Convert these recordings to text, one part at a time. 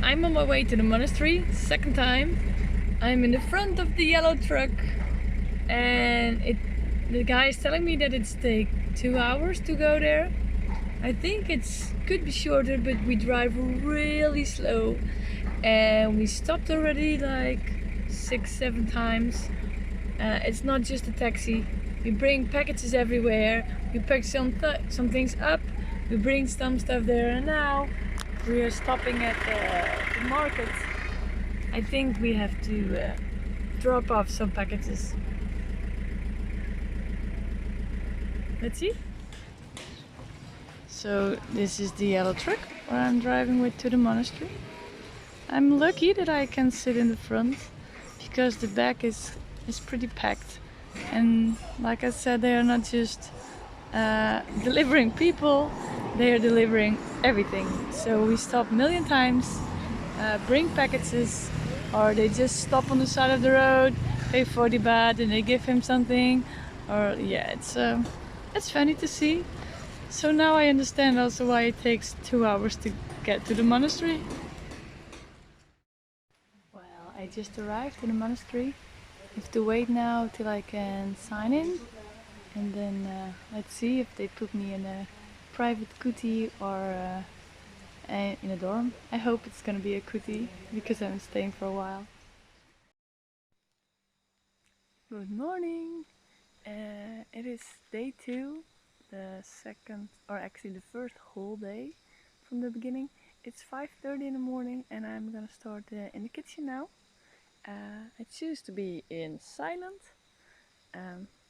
I'm on my way to the monastery, second time. I'm in the front of the yellow truck and the guy is telling me that it's take 2 hours to go there. I think it's could be shorter, but we drive really slow and we stopped already like 6-7 times. It's not just a taxi. We bring packages everywhere. We pick some things up. We bring some stuff there, and now we are stopping at the market. I think we have to drop off some packages. Let's see. So this is the yellow truck where I'm driving with to the monastery. I'm lucky that I can sit in the front because the back is pretty packed. And like I said, they are not just delivering people, they are delivering everything. So we stop a million times, bring packages, or they just stop on the side of the road, pay 40 baht and they give him something. Or yeah, it's funny to see. So now I understand also why it takes 2 hours to get to the monastery. Well, I just arrived in the monastery. I have to wait now till I can sign in, and then let's see if they put me in a private kuti or in a dorm. I hope it's gonna be a kuti because I'm staying for a while. Good morning! It is day 2, the second, or actually the first whole day from the beginning. It's 5:30 in the morning and I'm gonna start in the kitchen now. I choose to be in silent.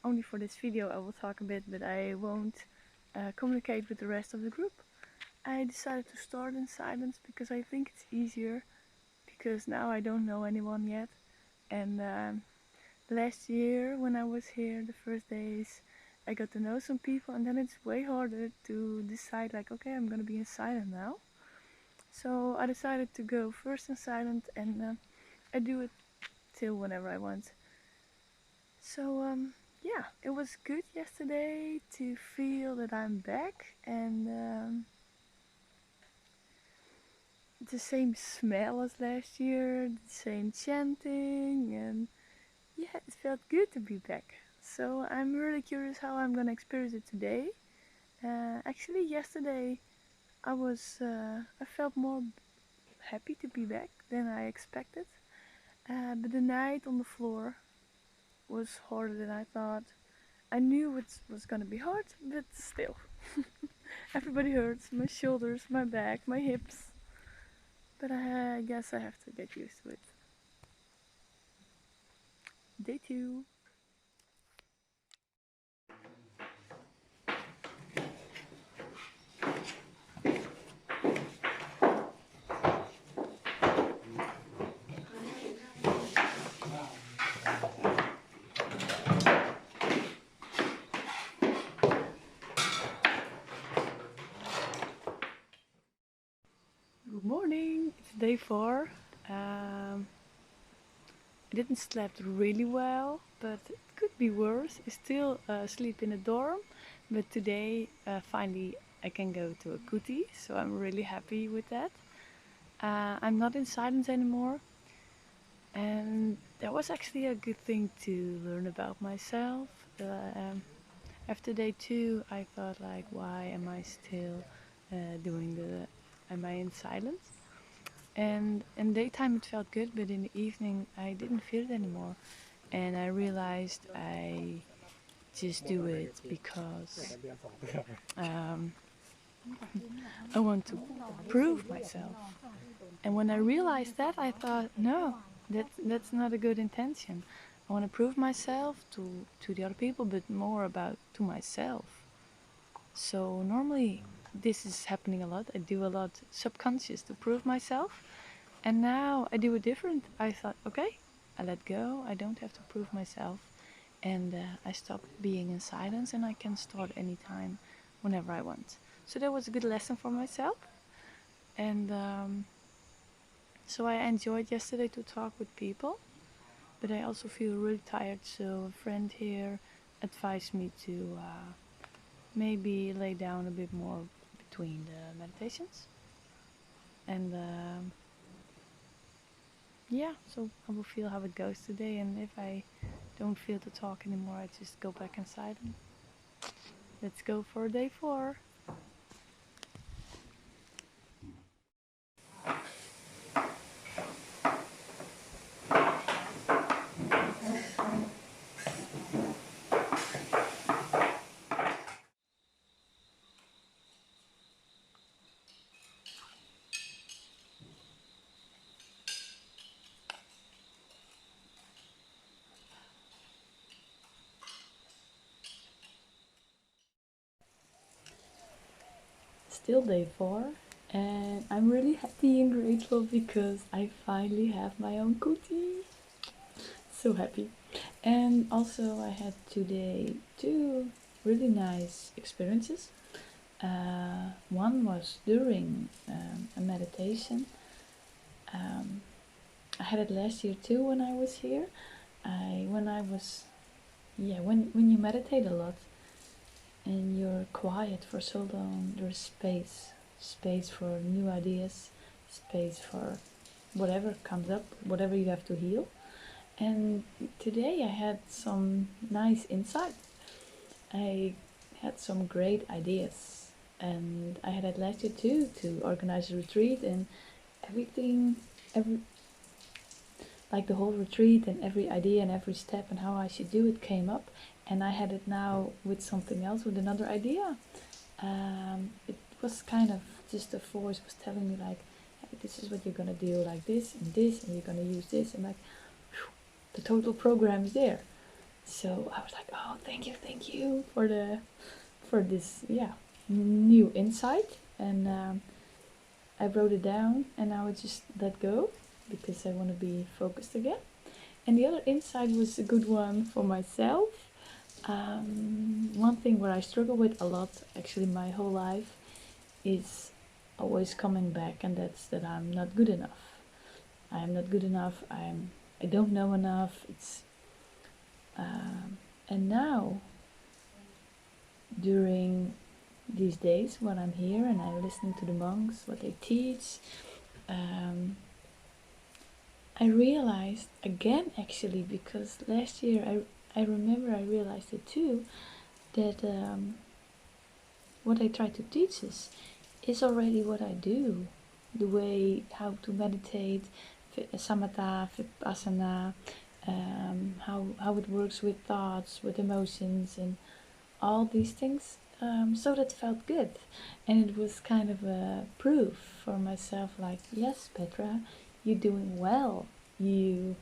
Only for this video I will talk a bit, but I won't communicate with the rest of the group. I decided to start in silence because I think it's easier, because now I don't know anyone yet. And last year when I was here, the first days, I got to know some people, and then it's way harder to decide like, okay, I'm gonna be in silent now. So I decided to go first in silent, and I do it till whenever I want. So yeah, it was good yesterday to feel that I'm back, and the same smell as last year, the same chanting, and yeah, it felt good to be back. So I'm really curious how I'm gonna experience it today. Actually, yesterday I felt more happy to be back than I expected. But the night on the floor was harder than I thought. I knew it was gonna be hard, but still. Everybody hurts, my shoulders, my back, my hips. But I guess I have to get used to it. Day 2. Good morning, it's day 4. I didn't sleep really well, but it could be worse. I still sleep in a dorm, but today finally I can go to a kuti, so I'm really happy with that. I'm not in silence anymore, and that was actually a good thing to learn about myself. After day 2 I thought like, why am I still am I in silence? And in daytime it felt good, but in the evening I didn't feel it anymore. And I realized I just do it because I want to prove myself. And when I realized that, I thought, no, that's not a good intention. I want to prove myself to the other people, but more about to myself. So normally this is happening a lot. I do a lot subconscious to prove myself. And now I do it different. I thought, okay, I let go. I don't have to prove myself. And I stop being in silence, and I can start anytime, whenever I want. So that was a good lesson for myself. And so I enjoyed yesterday to talk with people. But I also feel really tired. So a friend here advised me to maybe lay down a bit more between the meditations. And yeah, so I will feel how it goes today, and if I don't feel to talk anymore, I just go back inside and let's go for day 4. Still day 4, and I'm really happy and grateful because I finally have my own cootie. So happy. And also I had today 2 really nice experiences. One was during a meditation. I had it last year too when I was here. When you meditate a lot and you're quiet for so long, there's space for new ideas, space for whatever comes up, whatever you have to heal. And today I had some nice insight. I had some great ideas, and I had it last year too, to organize a retreat, and every like the whole retreat and every idea and every step and how I should do it came up, and I had it now with something else, with another idea. It was kind of just a voice was telling me like, hey, this is what you're gonna do, like this, and you're gonna use this, and like, whew, the total program is there. So I was like, oh, thank you for this, new insight, and I wrote it down, and now I just let go because I want to be focused again. And the other insight was a good one for myself. One thing where I struggle with a lot, actually my whole life, is always coming back, and that's that I'm not good enough. I am not good enough. I don't know enough. And now, during these days when I'm here and I'm listening to the monks, what they teach, I realized again, actually, because last year I remember I realized it too, that what I try to teach is already what I do. The way how to meditate, samatha, vipassana, how it works with thoughts, with emotions, and all these things. So that felt good, and it was kind of a proof for myself, like, yes, Petra, you're doing well. You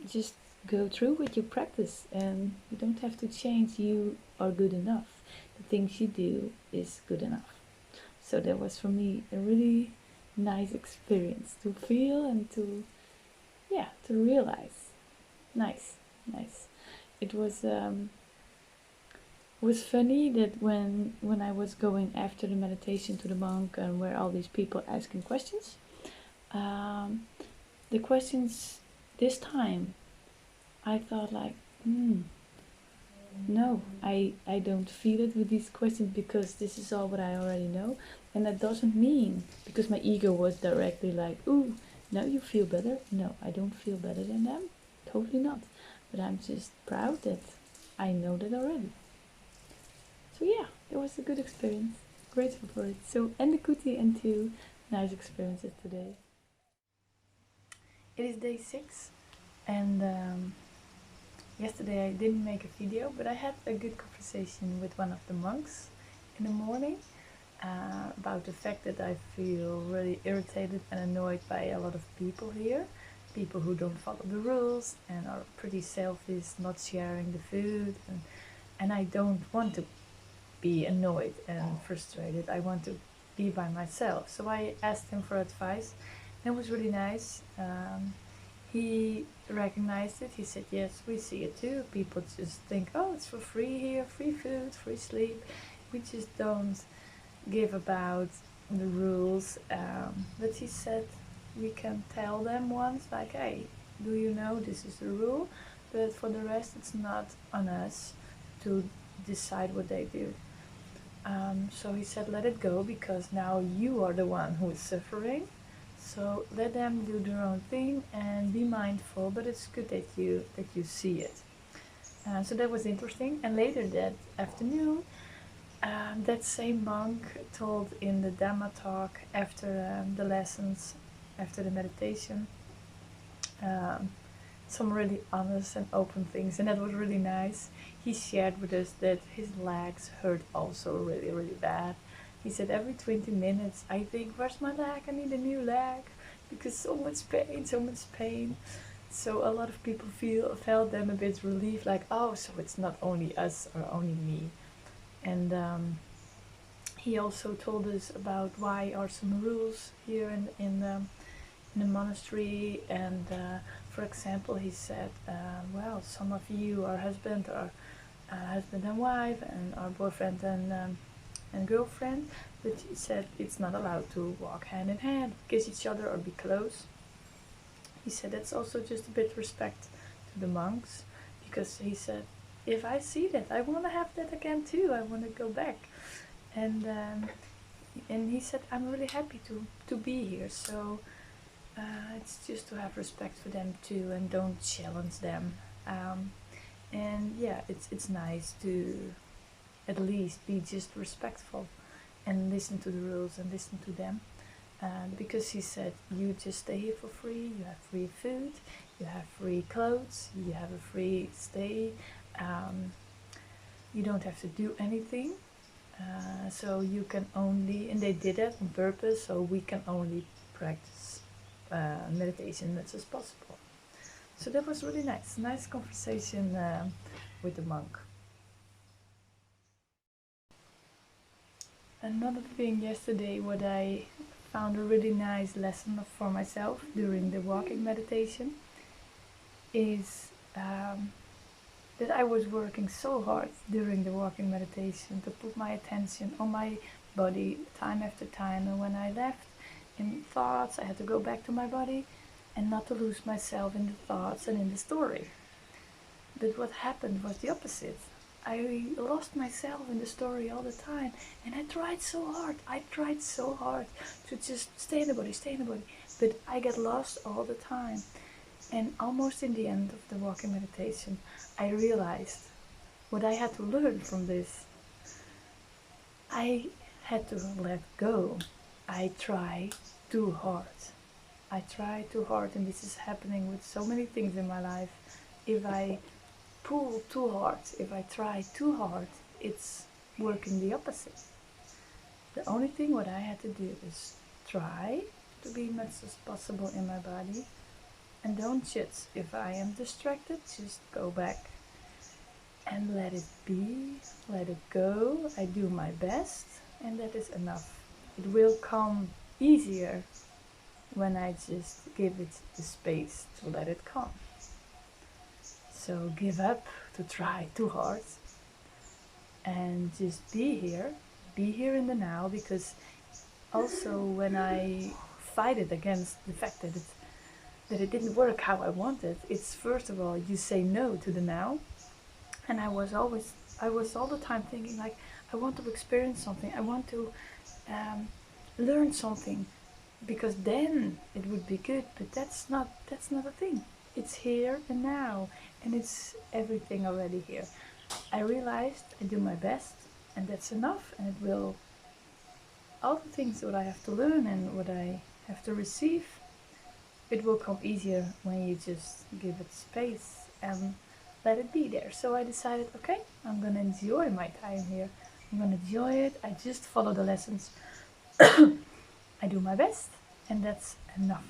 just go through with your practice, and you don't have to change. You are good enough. The things you do is good enough. So that was for me a really nice experience to feel and to realize. Nice. It was funny that when I was going after the meditation to the monk, and where all these people asking questions, the questions this time, I thought like, no, I don't feel it with these questions, because this is all what I already know. And that doesn't mean, because my ego was directly like, ooh, now you feel better. No, I don't feel better than them. Totally not. But I'm just proud that I know that already. So yeah, it was a good experience. Grateful for it. So, and the cootie, and 2 nice experiences today. It is day 6, and yesterday I didn't make a video, but I had a good conversation with one of the monks in the morning about the fact that I feel really irritated and annoyed by a lot of people here. People who don't follow the rules and are pretty selfish, not sharing the food, and I don't want to be annoyed and frustrated. I want to be by myself. So I asked him for advice, and it was really nice. He recognized it. He said, yes, we see it too. People just think, oh, it's for free here, free food, free sleep. We just don't give about the rules. But he said, we can tell them once, like, hey, do you know this is the rule? But for the rest, it's not on us to decide what they do. So he said, let it go, because now you are the one who is suffering. So let them do their own thing and be mindful, but it's good that you see it. So that was interesting. And later that afternoon, that same monk told in the Dhamma talk after the lessons, after the meditation, um, some really honest and open things, and that was really nice. He shared with us that his legs hurt also really, really bad. He said every 20 minutes, I think, where's my leg? I need a new leg because so much pain, so much pain. So a lot of people felt them a bit relieved, like, oh, so it's not only us or only me. And he also told us about why are some rules here in the monastery. And for example, he said, well, some of you are husband and wife, and are boyfriend and girlfriend, but he said it's not allowed to walk hand in hand, kiss each other or be close. He said that's also just a bit respect to the monks, because he said, if I see that, I want to have that again too. I want to go back. And he said, I'm really happy to be here. So it's just to have respect for them too, and don't challenge them. And yeah, it's nice to at least be just respectful and listen to the rules and listen to them. Because he said, you just stay here for free, you have free food, you have free clothes, you have a free stay, you don't have to do anything. So you can only, and they did that on purpose, so we can only practice meditation as much as possible. So that was really nice conversation with the monk. Another thing yesterday, what I found a really nice lesson for myself during the walking meditation, is that I was working so hard during the walking meditation to put my attention on my body time after time, and when I left in thoughts, I had to go back to my body and not to lose myself in the thoughts and in the story. But what happened was the opposite. I lost myself in the story all the time, and I tried so hard to just stay in the body, but I get lost all the time. And almost in the end of the walking meditation, I realized what I had to learn from this. I had to let go. I try too hard. And this is happening with so many things in my life. If I pull too hard, if I try too hard, it's working the opposite. The only thing what I had to do is try to be much as possible in my body, and don't judge. If I am distracted, just go back and let it be, let it go. I do my best, and that is enough. It will come easier when I just give it the space to let it come. So give up to try too hard and just be here in the now. Because also when I fight it against the fact that it didn't work how I wanted, it's first of all you say no to the now. And I was all the time thinking, like, I want to experience something, I want to learn something, because then it would be good. But that's not a thing. It's here and now, and it's everything already here. I realized I do my best, and that's enough. And it will, all the things that I have to learn and what I have to receive, it will come easier when you just give it space and let it be there. So I decided, okay, I'm gonna enjoy my time here. I'm gonna enjoy it. I just follow the lessons. I do my best, and that's enough.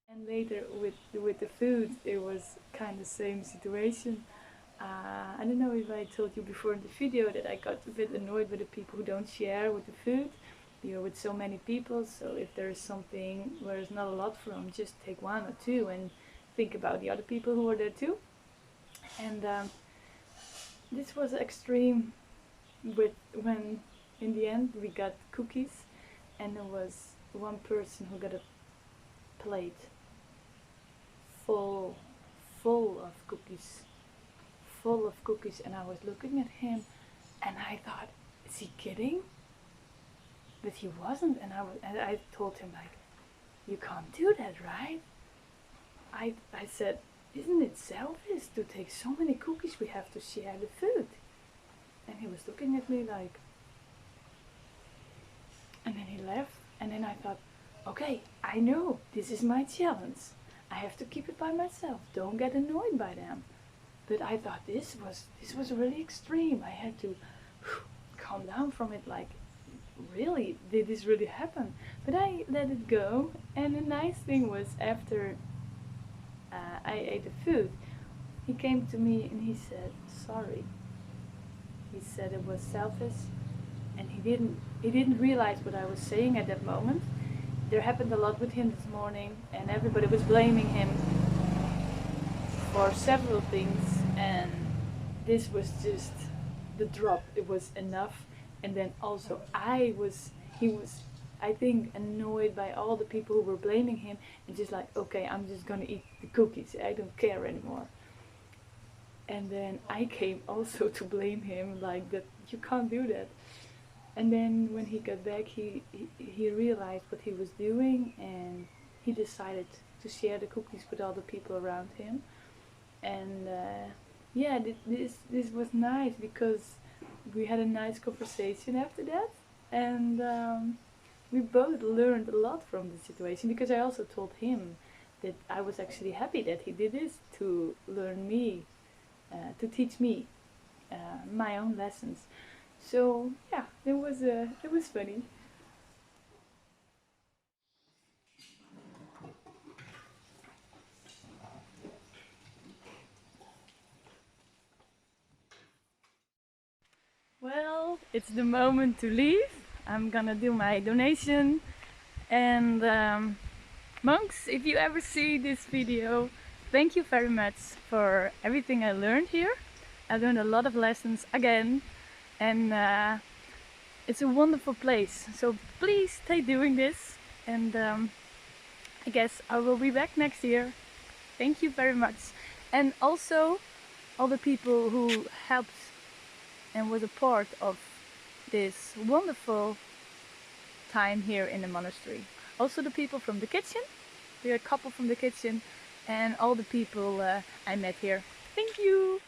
And later with the food, it was kind of same situation. I don't know if I told you before in the video that I got a bit annoyed with the people who don't share with the food. You're with so many people, so if there's something where there's not a lot from, just take one or two and think about the other people who are there too. And this was extreme when in the end we got cookies, and there was one person who got a plate full of cookies. full of cookies, and I was looking at him and I thought, is he kidding? But he wasn't, and I told him, like, you can't do that, right? I said, isn't it selfish to take so many cookies? We have to share the food. And he was looking at me like, and then he left. And then I thought, okay, I know, this is my challenge. I have to keep it by myself. Don't get annoyed by them. But I thought this was really extreme. I had to calm down from it, like, really, did this really happen? But I let it go. And the nice thing was, after I ate the food, he came to me and he said, sorry. He said it was selfish, and he didn't realize what I was saying at that moment. There happened a lot with him this morning, and everybody was blaming him for several things, and this was just the drop. It was enough. And then also he was, I think, annoyed by all the people who were blaming him, and just like, okay, I'm just gonna eat the cookies, I don't care anymore. And then I came also to blame him, like, that you can't do that. And then when he got back, he realized what he was doing, and he decided to share the cookies with all the people around him. And yeah, this was nice, because we had a nice conversation after that, and we both learned a lot from the situation, because I also told him that I was actually happy that he did this to learn me, to teach me my own lessons. So yeah, it was funny. Well, it's the moment to leave. I'm gonna do my donation, and monks, if you ever see this video, thank you very much for everything I learned here. I learned a lot of lessons again, and it's a wonderful place. So please stay doing this, and I guess I will be back next year. Thank you very much. And also all the people who helped and was a part of this wonderful time here in the monastery. Also the people from the kitchen, we are a couple from the kitchen, and all the people I met here. Thank you!